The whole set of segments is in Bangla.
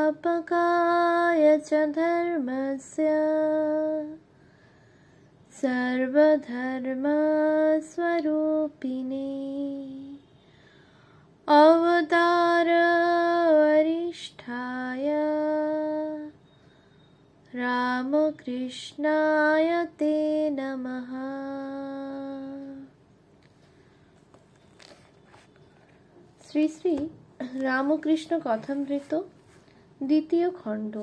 संस्थापकाय च धर्मस्य सर्वधर्मस्वरूपिणे अवतार वरिष्ठाय रामकृष्णाय ते नमः। শ্রী শ্রী রামকৃষ্ণ কথামৃত দ্বিতীয় খণ্ড।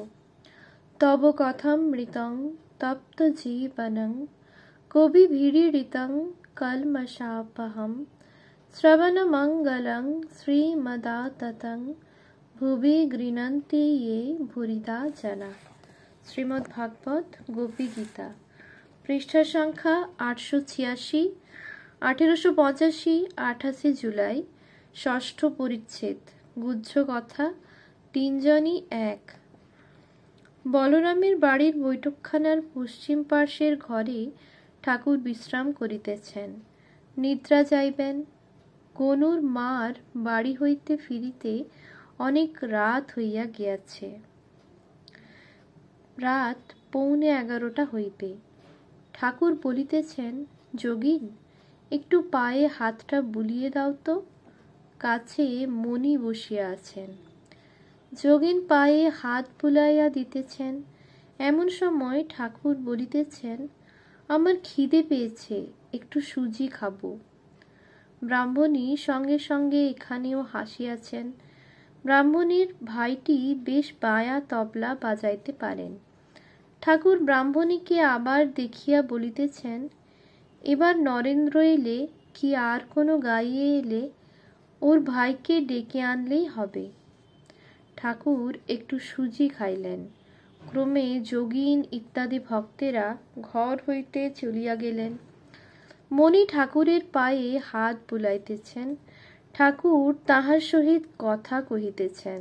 তব কথামৃতং তপ্ত জীবনং কবিভিড়িতং কলমশাপহম শ্রবণমঙ্গলং শ্রীমদাততং ভুবি গৃণন্তি ये ভুরিদা জনা। শ্রীমদ্ ভাগবত গোপী গীতা, পৃষ্ঠা সংখ্যা 886, 1885, 28 জুলাই, ষষ্ঠ পরিচ্ছেদ। গুহ্য কথা, তিনজনই এক। বলরামের বাড়ির বৈঠকখানার পশ্চিম পার্শ্বের ঘরে ঠাকুর বিশ্রাম করিতেছেন, নিদ্রা যাইবেন। গনুর মার বাড়ি হইতে ফিরিতে অনেক রাত হইয়া গিয়াছে, রাত 11:15 হইবে। ঠাকুর বলিতেছেন, যোগীন, একটু পায়ে হাতটা বুলিয়ে দাও তো। কাছে মণি বসিয়া আছেন। যোগীন পায়ে হাত বুলাইয়া দিতেছেন। এমন সময় ঠাকুর বলিতেছেন, আমার খিদে পেয়েছে, একটু সুজি খাবো। ব্রাহ্মণী সঙ্গে সঙ্গে এখানেও হাসিয়াছেন। ব্রাহ্মণীর ভাইটি বেশ বায়া তবলা বাজাইতে পারেন। ঠাকুর ব্রাহ্মণীকে আবার দেখিয়া বলিতেছেন, এবার নরেন্দ্র এলে কি আর কোনো গাইয়ে এলে ওর ভাইকে ডেকে আনলেই হবে। ঠাকুর একটু সুজি খাইলেন। ক্রমে যোগীন ইত্যাদি ভক্তেরা ঘর হইতে চলিয়া গেলেন। মণি ঠাকুরের পায়ে হাত বুলাইতেছেন। ঠাকুর তাহার সহিত কথা কহিতেছেন।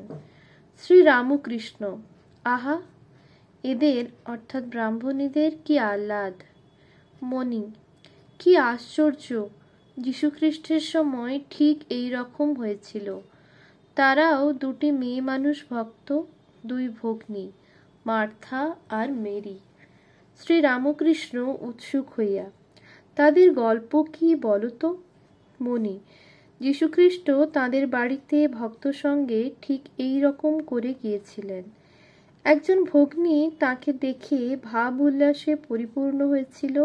শ্রী রামকৃষ্ণ, আহা, এদের অর্থাৎ ব্রাহ্মণীদের কি আহ্লাদ। মণি, কি আশ্চর্য, যীশুখ্রিস্টের সময় ঠিক এই রকম হয়েছিল। তারাও দুটি মেয়ে মানুষ ভক্ত, দুই ভগ্নী, মার্থা আর মেরি। শ্রী রামকৃষ্ণ উৎসুক হইয়া, তাদের গল্প কি বলতো। মণি, যীশুখ্রিস্ট তাদের বাড়িতে ভক্ত সঙ্গে ঠিক এই রকম করে গিয়েছিলেন। একজন ভগ্নী তাকে দেখে ভাব উল্লাসে পরিপূর্ণ হয়েছিল।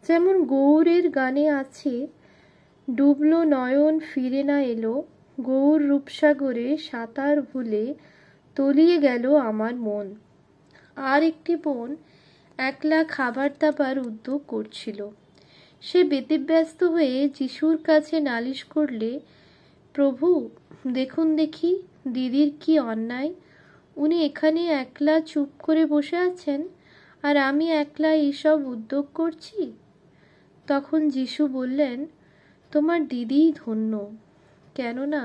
যেমন গৌরের গানে আছে, ডুবলো নয়ন ফিরে না এলো, গৌর রূপসাগরে সাঁতার ভুলে তলিয়ে গেল আমার মন। আর একটি বোন একলা খাবার দাবার উদ্যোগ করছিল। সে ব্যতিব্যস্ত হয়ে যিশুর কাছে নালিশ করলে, প্রভু, দেখুন দেখি দিদির কি অন্যায়। উনি এখানে একলা চুপ করে বসে আছেন, আর আমি একলা এইসব উদ্যোগ করছি। তখন যিশু বললেন, তোমার দিদিই ধন্য, কেননা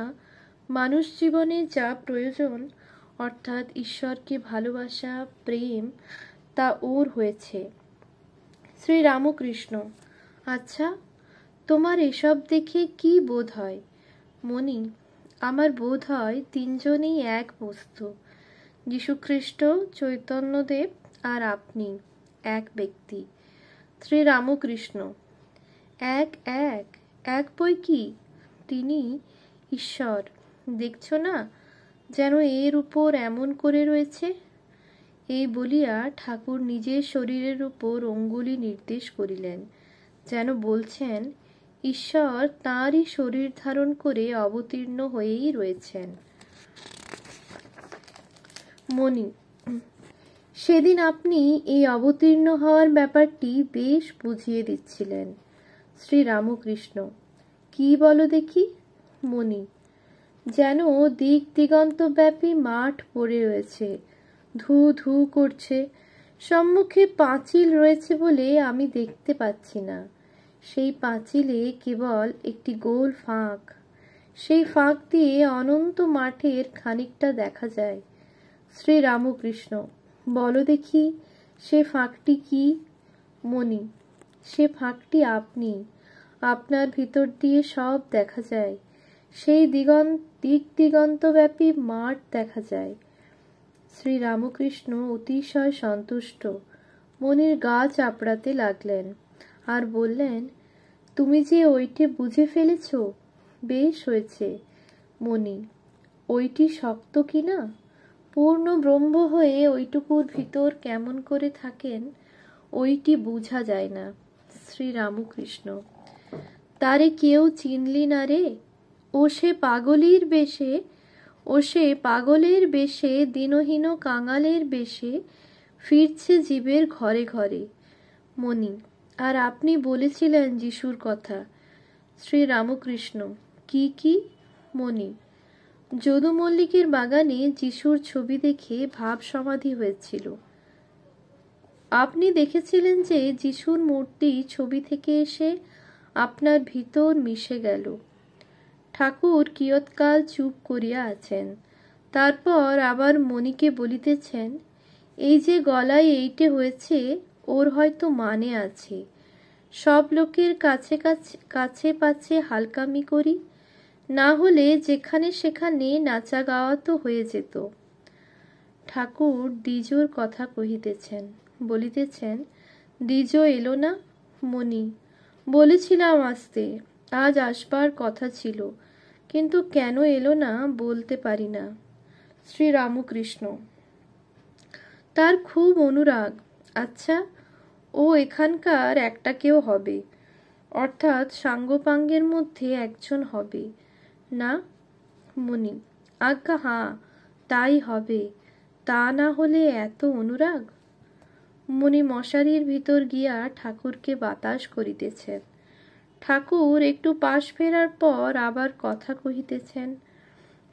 মানুষ জীবনে যা প্রয়োজন, অর্থাৎ ঈশ্বরকে ভালোবাসা, প্রেম, তা ওর হয়েছে। শ্রী রামকৃষ্ণ, আচ্ছা, তোমার এসব দেখে কি বোধ হয়। মণি, আমার বোধ হয় তিনজনেই এক বস্তু। যীশুখ্রিস্ট, চৈতন্যদেব আর আপনি এক ব্যক্তি। শ্রী রামকৃষ্ণ, এক এক এক বই কি, তিনি ঈশ্বর। দেখছ না যেন এর উপর এমন করে রয়েছে। এই বলিয়া ঠাকুর নিজের শরীরের উপর অঙ্গুলি নির্দেশ করিলেন, যেন বলছেন ঈশ্বর তাঁরই শরীর ধারণ করে অবতীর্ণ হয়েই রয়েছেন। মণি, সেদিন আপনি এই অবতীর্ণ হওয়ার ব্যাপারটি বেশ বুঝিয়ে দিচ্ছিলেন। শ্রী রামকৃষ্ণ, কি বলো দেখি। মণি, যেন দিক দিগন্তব্যাপী মাঠ পড়ে রয়েছে, ধু ধু করছে। সম্মুখে পাঁচিল রয়েছে বলে আমি দেখতে পাচ্ছি না। সেই পাঁচিলে কেবল একটি গোল ফাঁক। সেই ফাঁক দিয়ে অনন্ত মাঠের খানিকটা দেখা যায়। শ্রী রামকৃষ্ণ, বলো দেখি সে ফাঁকটি কি। মণি, সে ফাঁকটি আপনি। আপনার ভিতর দিয়ে সব দেখা যায়। সেই দিক দিগন্তব্যাপী মাঠ দেখা যায়। শ্রীরামকৃষ্ণ অতিশয় সন্তুষ্ট মনির গা চাপড়াতে লাগলেন আর বললেন, তুমি যে ওইটি বুঝে ফেলেছ, বেশ হয়েছে মনি। ওইটি শক্ত কি না, পূর্ণ ব্রহ্ম হয়ে ওইটুকুর ভিতর কেমন করে থাকেন ওইটি বুঝা যায় না। শ্রীরামকৃষ্ণ, তারে কেউ চিনলি না রে, ও সে পাগলের বেশে দিনহীন কাঙালের বেশে ফিরছে জীবের ঘরে ঘরে। মনি, আর আপনি বলেছিলেন যিশুর কথা। শ্রীরামকৃষ্ণ, কি? মনি, যদু মল্লিকের বাগানে যিশুর ছবি দেখে ভাব সমাধি হয়েছিল। আপনি দেখেছিলেন যে যিশুর মূর্তি ছবি থেকে এসে আপনার ভিতর মিশে গেল। ঠাকুর কিয়ৎকাল চুপ করিয়া আছেন, তারপর আবার মনিকে বলিতেছেন, এই যে গলায় এইটে হয়েছে ওর হয়তো মানে আছে। সব লোকের কাছে পাছে হালকামি করি, না হলে যেখানে সেখানে নাচা গাওয়া তো হয়ে যেত। ঠাকুর দ্বিজোর কথা কহিতেছেন, বলিতেছেন, দ্বিজো এলো না? মনি, বলেছিলাম আসতে, আজ আসবার কথা ছিল, কিন্তু কেন এলো না বলতে পারি না। শ্রীরামকৃষ্ণ, তার খুব অনুরাগ। আচ্ছা, ও এখানকার একটা কেউ হবে, অর্থাৎ সাঙ্গপাঙ্গের মধ্যে একজন হবে না? মনি, আজ্ঞা হাঁ, তাই হবে, তা না হলে এত অনুরাগ? মনি মশারির ভিতর গিয়া ঠাকুরকে বাতাস করিতেছেন। ঠাকুর একটু পাশ ফেরার পর আবার কথা কহিতেছেন।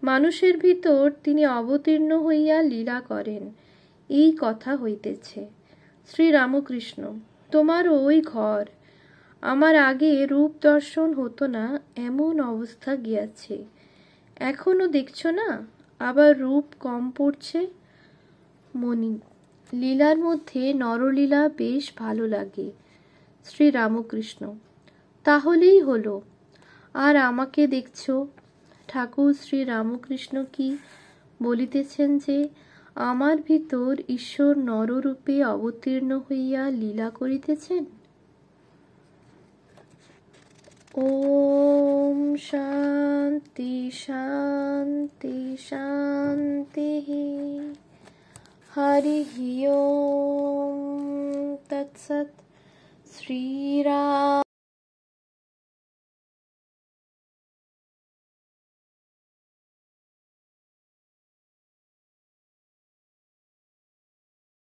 মানুষের ভিতর তিনি অবতীর্ণ হইয়া লীলা করেন, এই কথা হইতেছে। শ্রীরামকৃষ্ণ, তোমার ওই ঘর, আমার আগে রূপ দর্শন হতো না এমন অবস্থা গিয়াছে, এখনো দেখছো না আবার রূপ কম পড়ছে? মনি, লীলার মধ্যে নরলীলা বেশ ভালো লাগে। শ্রীরামকৃষ্ণ, তাহলেই হলো। আর আমাকে দেখছো? ঠাকুর শ্রীরামকৃষ্ণ কি বলিতেছেন যে আমার ভিতর ঈশ্বর নররূপে অবতীর্ণ হইয়া লীলা করিতেছেন। ওম শান্তি শান্তি শান্তি। হরি ওম তৎসৎ। শ্রীরাম